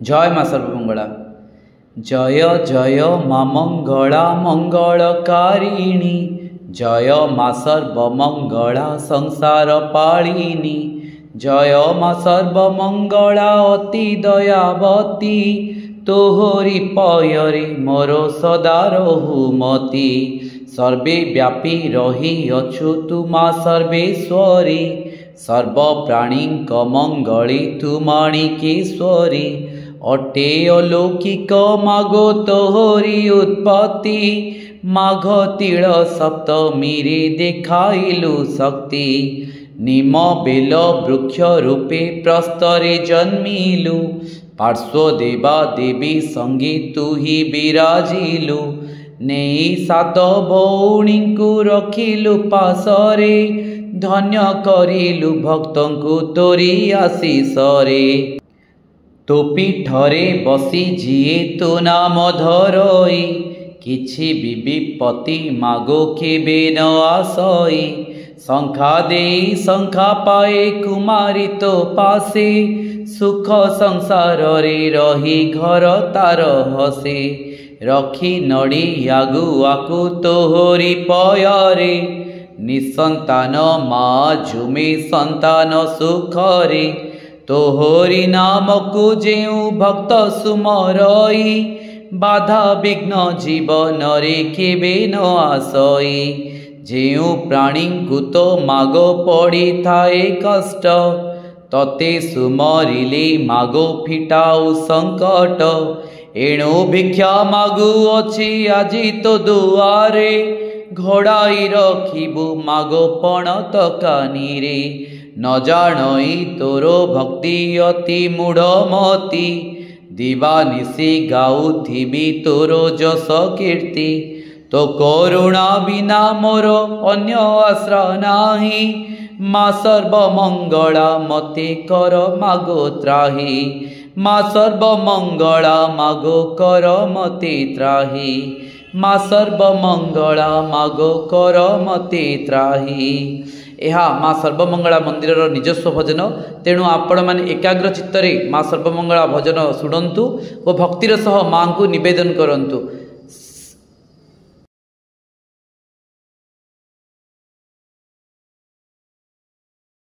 जय माँ सर्वमंगला। जय जय माँ मंगला मंगलकारिणी, जय माँ सर्वमंगला संसार पालिनी, जय माँ सर्वमंगला अति दयावती, तोहरी पयरे मोर सदा रहुमती। सर्वे व्यापी रही अछु तु माँ सर्वेश्वरी, सर्व प्राणी मंगली तु माणिकेश्वरी। अटे अलौकिक मागो तोहरी उत्पत्ति, माघ तिल सप्तमी रे देखाइलु शक्ति। निम बेल वृक्ष रूपे प्रस्तरे जन्मिलु, पार्श्व देवा देवी संगी तु ही विराजिलु। नेई सात भौणी को रखिलु पासरे, धन्य करिलु भक्तंकु तोरी आशीषरे। तो पीठरे बसी जिए तो नाम धरई, किछि भी विपत्ति मागो केबे न आसई। शंखा देई शंखा पाए कुमारी तो पासे, सुख संसार रे रही घर तार हसे। रखी नड़ी आगुआकु तोहरी पयरे, निसंतान माँ झुमे संतान सुखरे। तोहरी नाम को जेउ भक्त सुमरई, बाधा विघ्न जीवन रे केबे न आसई। जेउ प्राणी को तो मागो पड़ी थाए कष्ट, तते सुमरिले मागो फिटाऊ संकट। एणु भिक्षा मागु अछि आजी तो दुआरे, घोड़ाई रखिबु मागो पणत कानी रे। न जानई तोरो भक्ति अति मूढ़मती, दिवानिशी गाउथिबि तोरो जस कीर्ति। तो करुणा बिना मोर अन्य आश्रय नाही, माँ सर्वमंगला मते कर मागो त्राही। माँ सर्वमंगला मागो कर मते त्राही, माँ सर्वमंगला मागो कर मते त्राही। यह माँ सर्वमंगला मंदिर निजस्व भजन, तेणु आपण मैंने एकाग्र चित्तरे माँ सर्वमंगला भजन शुणंतु और भक्तिर सह माँ को निवेदन करंतु।